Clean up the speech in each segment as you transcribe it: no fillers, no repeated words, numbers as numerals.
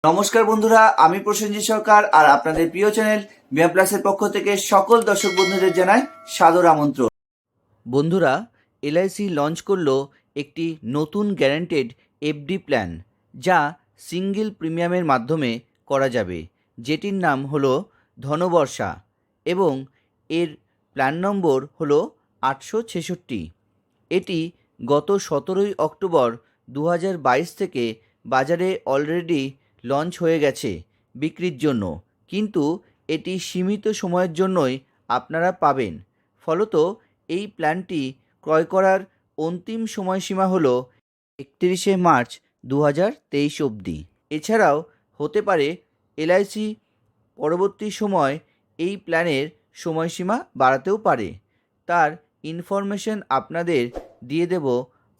নমস্কার বন্ধুরা, আমি প্রসেনজিৎ সরকার আর আপনাদের প্রিয় চ্যানেল বিমা প্লাসের পক্ষ থেকে সকল দর্শক বন্ধুদের জানাই সাদর আমন্ত্রণ। বন্ধুরা, এলআইসি লঞ্চ করলো একটি নতুন গ্যারান্টেড এফডি প্ল্যান, যা সিঙ্গেল প্রিমিয়ামের মাধ্যমে করা যাবে, যেটির নাম হলো ধনবর্ষা এবং এর প্ল্যান নম্বর হলো 866। এটি গত 17ই অক্টোবর 2022 থেকে বাজারে অলরেডি লঞ্চ হয়ে গেছে বিক্রির জন্য, কিন্তু এটি সীমিত সময়ের জন্যই আপনারা পাবেন। ফলত এই প্ল্যানটি ক্রয় করার অন্তিম সময়সীমা হলো 31শে মার্চ 2023 অবধি। এছাড়াও হতে পারে এলআইসি পরবর্তী সময় এই প্ল্যানের সময়সীমা বাড়াতেও পারে। তার ইনফরমেশন আপনাদের দিয়ে দেব।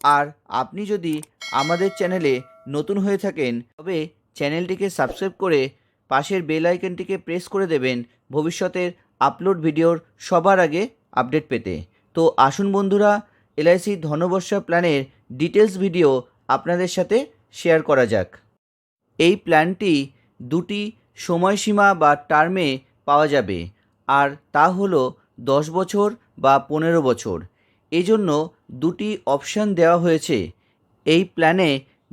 আর আপনি যদি আমাদের চ্যানেলে নতুন হয়ে থাকেন তবে চ্যানেলটিকে সাবস্ক্রাইব করে পাশের বেল আইকনটিকে প্রেস করে দেবেন ভবিষ্যতের আপলোড ভিডিওর সবার আগে আপডেট পেতে। তো আসুন বন্ধুরা, এলআইসি ধনবর্ষা প্ল্যানের ডিটেলস ভিডিও আপনাদের সাথে শেয়ার করা যাক। এই প্ল্যানটি দুটি সময়সীমা বা টার্মে পাওয়া যাবে, আর তা হলো 10 বছর বা 15 বছর। এজন্য দুটি অপশান দেওয়া হয়েছে। এই প্ল্যানে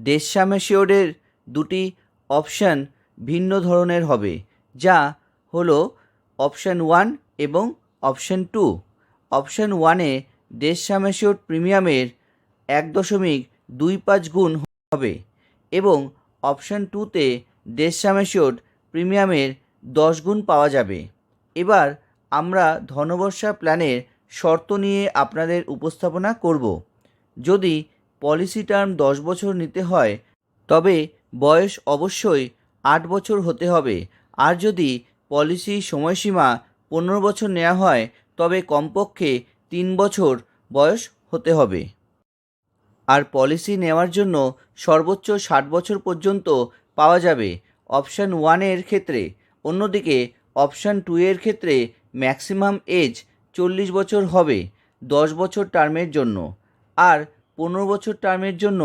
দেশ সাম অ্যাসিওর্ডের দুটি অপশান ভিন্ন ধরনের হবে, যা হলো অপশান 1 এবং অপশান 2। অপশান 1-এ দেশ সাম অ্যাসিওর্ড প্রিমিয়ামের 1.25 গুণ হবে এবং অপশান 2-তে দেশ সাম অ্যাসিওর্ড প্রিমিয়ামের 10 গুণ পাওয়া যাবে। এবার আমরা ধনবর্ষা প্ল্যানের শর্ত নিয়ে আপনাদের উপস্থাপনা করব। যদি পলিসি টার্ম 10 বছর নিতে হয় তবে বয়স অবশ্যই 8 বছর হতে হবে, আর যদি পলিসি সময়সীমা 15 বছর নেওয়া হয় তবে কমপক্ষে 3 বছর বয়স হতে হবে। আর পলিসি নেওয়ার জন্য সর্বোচ্চ 60 বছর পর্যন্ত পাওয়া যাবে অপশান 1-এর ক্ষেত্রে। অন্যদিকে অপশান 2-এর ক্ষেত্রে ম্যাক্সিমাম এজ 40 বছর হবে 10 বছর টার্মের জন্য, আর 15 বছর টার্মের জন্য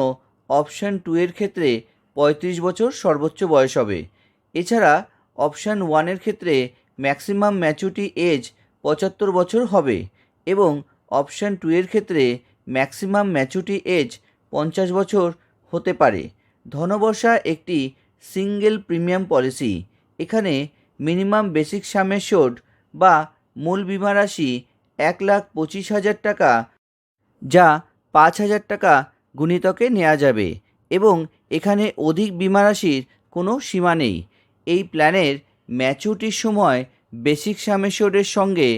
অপশান 2-এর ক্ষেত্রে 35 বছর সর্বোচ্চ বয়স হবে। এছাড়া অপশান 1-এর ক্ষেত্রে ম্যাক্সিমাম ম্যাচুরিটি এজ 75 বছর হবে এবং অপশান 2-এর ক্ষেত্রে ম্যাক্সিমাম ম্যাচুরিটি এজ 50 বছর হতে পারে। ধনবর্ষা একটি সিঙ্গেল প্রিমিয়াম পলিসি। এখানে মিনিমাম বেসিক সাম অ্যাসিওর্ড বা মূল বিমা রাশি 1,25,000 টাকা, যা 5,000 টাকা গুণিতকে নেওয়া যাবে এবং এখানে অধিক বিমা রাশির কোনো সীমা নেই। এই প্ল্যানের ম্যাচুরিটির সময় বেসিক সাম অ্যাসিওর্ডের সঙ্গে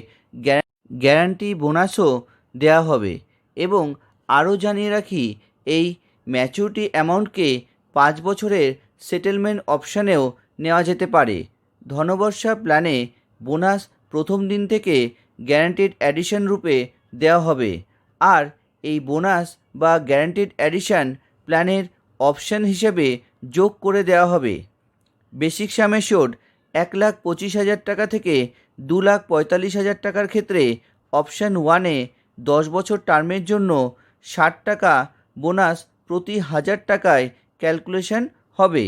গ্যারান্টি বোনাসও দেওয়া হবে। এবং আরও জানিয়ে রাখি, এই ম্যাচুরিটি অ্যামাউন্টকে 5 বছরের সেটেলমেন্ট অপশানেও নেওয়া যেতে পারে। ধনবর্ষা প্ল্যানে বোনাস প্রথম দিন থেকে গ্যারান্টিড অ্যাডিশন রূপে দেওয়া হবে, আর এই বোনাস বা গ্যারান্টিড অ্যাডিশন প্ল্যানের অপশান হিসেবে যোগ করে দেওয়া হবে। বেসিক সাম অ্যাসিওর্ড 1,25,000 টাকা থেকে 2,45,000 টাকার ক্ষেত্রে অপশান 1-এ 10 বছর টার্মের জন্য 60 টাকা বোনাস প্রতি 1000 টাকায় ক্যালকুলেশন হবে,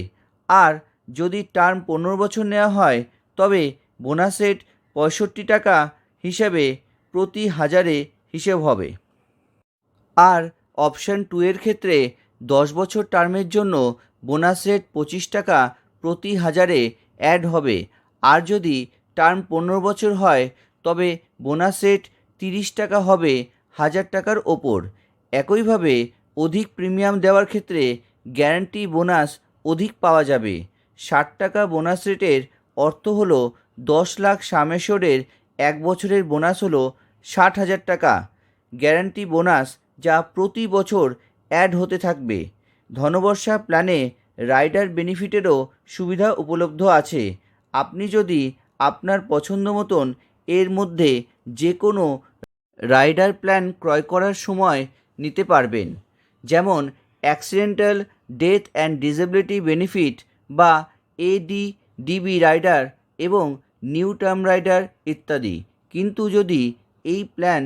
আর যদি টার্ম 15 বছর নেওয়া হয় তবে বোনাস রেট 65 টাকা হিসাবে প্রতি 1000-এ হিসেব হবে। আর অপশান 2-এর ক্ষেত্রে 10 বছর টার্মের জন্য বোনাস রেট 25 টাকা প্রতি 1000-এ অ্যাড হবে, আর যদি টার্ম 15 বছর হয় তবে বোনাস রেট 30 টাকা হবে 1000 টাকার ওপর। একইভাবে অধিক প্রিমিয়াম দেওয়ার ক্ষেত্রে গ্যারান্টি বোনাস অধিক পাওয়া যাবে। 60 টাকা বোনাস রেটের অর্থ হলো 10 লাখ সাম অ্যাসিওর্ডের 1 বছরের বোনাস হলো 60,000 টাকা গ্যারান্টি বোনাস, যা প্রতি বছর অ্যাড হতে থাকবে। ধনবর্ষা প্ল্যানে রাইডার বেনিফিটেরও সুবিধা উপলব্ধ আছে। আপনি যদি আপনার পছন্দ মতন এর মধ্যে যে কোনো রাইডার প্ল্যান ক্রয় করার সময় নিতে পারবেন, যেমন accidental death and disability benefit বা ADDB রাইডার এবং নিউ টার্ম রাইডার ইত্যাদি। কিন্তু যদি এই প্ল্যান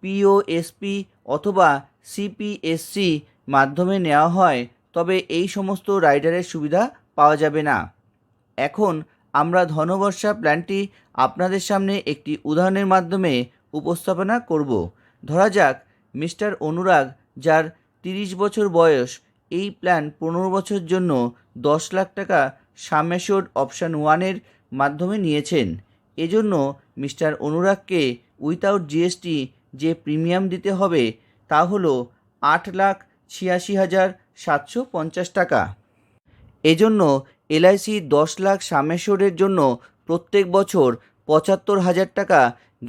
POSP অথবা CPSC মাধ্যমে নেওয়া হয় তবে এই সমস্ত রাইডারের সুবিধা পাওয়া যাবে না। এখন আমরা ধনবর্ষা প্ল্যানটি আপনাদের সামনে একটি উদাহরণের মাধ্যমে উপস্থাপনা করব। ধরা যাক মিস্টার অনুরাগ, যার 30 বছর বয়স, এই প্ল্যান 15 বছরের জন্য 10 লাখ টাকা সাম অ্যাসিওরড অপশান 1-এর মাধ্যমে নিয়েছেন। এজন্য মিস্টার অনুরাগকে উইথাউট জিএসটি যে প্রিমিয়াম দিতে হবে তা হলো 8,86,750 টাকা। এজন্য এলআইসি 10 লাখ সাম অ্যাসিওরডের জন্য প্রত্যেক বছর 75,000 টাকা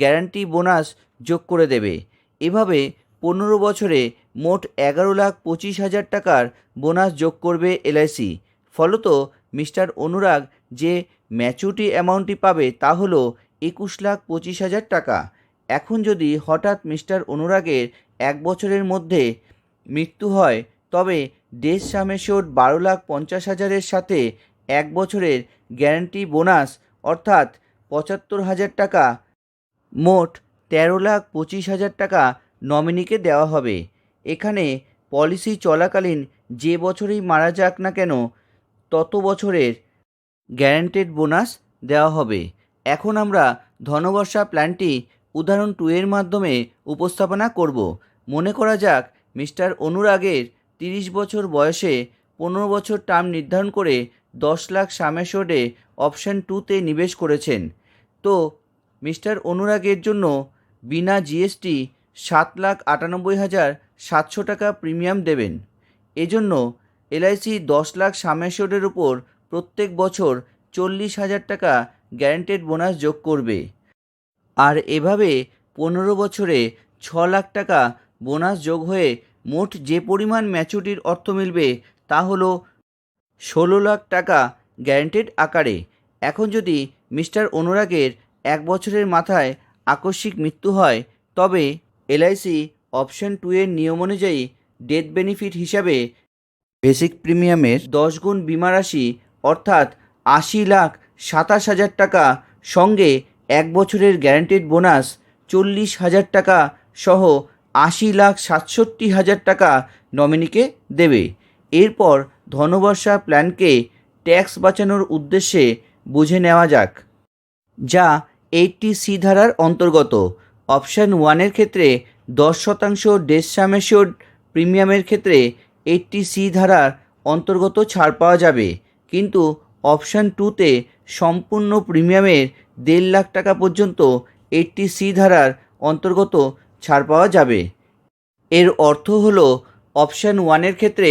গ্যারান্টি বোনাস যোগ করে দেবে। এভাবে 15 বছরে মোট 11,25,000 টাকার বোনাস যোগ করবে এলআইসি। ফলত মিস্টার অনুরাগ যে ম্যাচুরিটি অ্যামাউন্টটি পাবে তা হলো 21,25,000 টাকা। এখন যদি হঠাৎ মিস্টার অনুরাগের 1 বছরের মধ্যে মৃত্যু হয়, তবে ডেথ সাম অ্যাসিওরড 12,50,000-এর সাথে 1 বছরের গ্যারান্টি বোনাস অর্থাৎ 75,000 টাকা, মোট 13,25,000 টাকা নমিনিকে দেওয়া হবে। এখানে পলিসি চলাকালীন যে বছরেই মারা যাক না কেন তত বছরের গ্যারান্টেড বোনাস দেওয়া হবে। এখন আমরা ধনবর্ষা প্ল্যানটি উদাহরণ 2 এর মাধ্যমে উপস্থাপনা করব। মনে করা যাক মিস্টার অনুরাগের 30 বছর বয়সে 15 বছর টার্ম নির্ধারণ করে 10 লাখ সাম অ্যাসিওরডে অপশান 2-তে নিবেশ করেছেন। তো মিস্টার অনুরাগের জন্য বিনা জিএসটি 7,98,700 টাকা প্রিমিয়াম দেবেন। এজন্য এলআইসি 10 লাখ সাম অ্যাসিওরডের উপর প্রত্যেক বছর 40,000 টাকা গ্যারান্টেড বোনাস যোগ করবে। আর এভাবে 15 বছরে 6 লাখ টাকা বোনাস যোগ হয়ে মোট যে পরিমাণ ম্যাচুরিটির অর্থ মিলবে তা হলো 16 লাখ টাকা গ্যারান্টেড আকারে। এখন যদি মিস্টার অনুরাগের 1 বছরের মাথায় আকস্মিক মৃত্যু হয়, তবে এলআইসি অপশন 2 এর নিয়ম অনুযায়ী ডেথ বেনিফিট হিসাবে বেসিক প্রিমিয়ামের 10 গুণ বিমা রাশি অর্থাৎ 80,27,000 টাকা সঙ্গে 1 বছরের গ্যারান্টেড বোনাস 40,000 টাকা সহ 80,67,000 টাকা নমিনিকে দেবে। এরপর ধনবর্ষা প্ল্যানকে ট্যাক্স বাঁচানোর উদ্দেশ্যে বুঝে নেওয়া যাক, যা 80C ধারার অন্তর্গত। অপশান 1-এর ক্ষেত্রে 10% ডেথ সাম অ্যাসিওরড প্রিমিয়ামের ক্ষেত্রে 80C ধারার অন্তর্গত ছাড় পাওয়া যাবে, কিন্তু অপশান 2-তে সম্পূর্ণ প্রিমিয়ামের 1.5 লাখ টাকা পর্যন্ত 80C ধারার অন্তর্গত ছাড় পাওয়া যাবে। এর অর্থ হলো অপশান 1-এর ক্ষেত্রে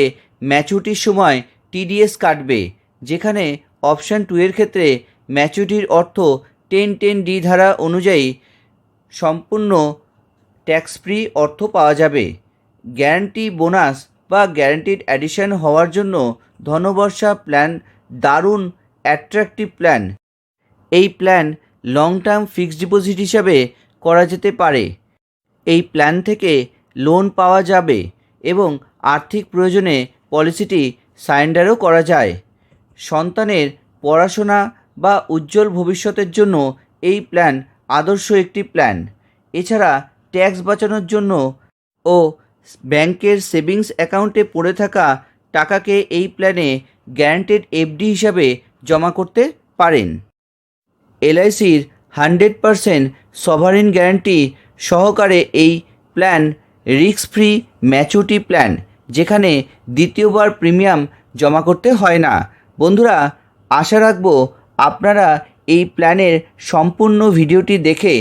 ম্যাচুরিটির সময় টিডিএস কাটবে, যেখানে অপশান 2-এর ক্ষেত্রে ম্যাচুরিটির অর্থ 10(10)D ধারা অনুযায়ী সম্পূর্ণ ট্যাক্স ফ্রি অর্থ পাওয়া যাবে। গ্যারান্টি বোনাস বা গ্যারান্টিড অ্যাডিশন হওয়ার জন্য ধনবর্ষা প্ল্যান দারুণ অ্যাট্রাকটিভ প্ল্যান। এই plan long term fixed deposit হিসাবে করা যেতে পারে। এই প্ল্যান থেকে লোন পাওয়া যাবে এবং আর্থিক প্রয়োজনে পলিসিটি সারেন্ডারও করা যায়। সন্তানের পড়াশোনা বা উজ্জ্বল ভবিষ্যতের জন্য এই প্ল্যান আদর্শ একটি প্ল্যান। এছাড়া ট্যাক্স বাঁচানোর জন্য ও ব্যাংকের সেভিংস অ্যাকাউন্টে পড়ে থাকা টাকাকে এই প্ল্যানে গ্যারান্টেড এফডি হিসাবে জমা করতে পারেন। এলআইসির 100% সভারেন গ্যারান্টি সহকারে এই plan risk free maturity plan, যেখানে দ্বিতীয়বার প্রিমিয়াম জমা করতে হয় না। বন্ধুরা, আশা রাখবো আপনারা এই প্ল্যানের সম্পূর্ণ ভিডিওটি দেখে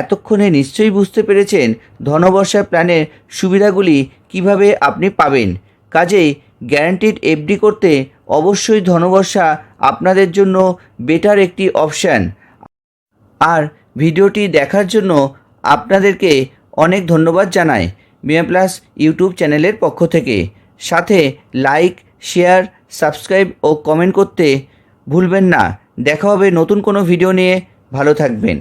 এতক্ষণে নিশ্চয়ই বুঝতে পেরেছেন ধনবর্ষা প্ল্যানের সুবিধাগুলি কিভাবে আপনি পাবেন। কাজেই গ্যারান্টিড এফডি করতে অবশ্যই ধনবর্ষা আপনাদের জন্য বেটার একটি অপশান। আর ভিডিওটি দেখার জন্য আপনাদেরকে অনেক ধন্যবাদ জানাই বিমা প্লাস ইউটিউব চ্যানেলের পক্ষ থেকে। সাথে লাইক, শেয়ার, সাবস্ক্রাইব ও কমেন্ট করতে ভুলবেন না। দেখা হবে নতুন কোনো ভিডিও নিয়ে। ভালো থাকবেন।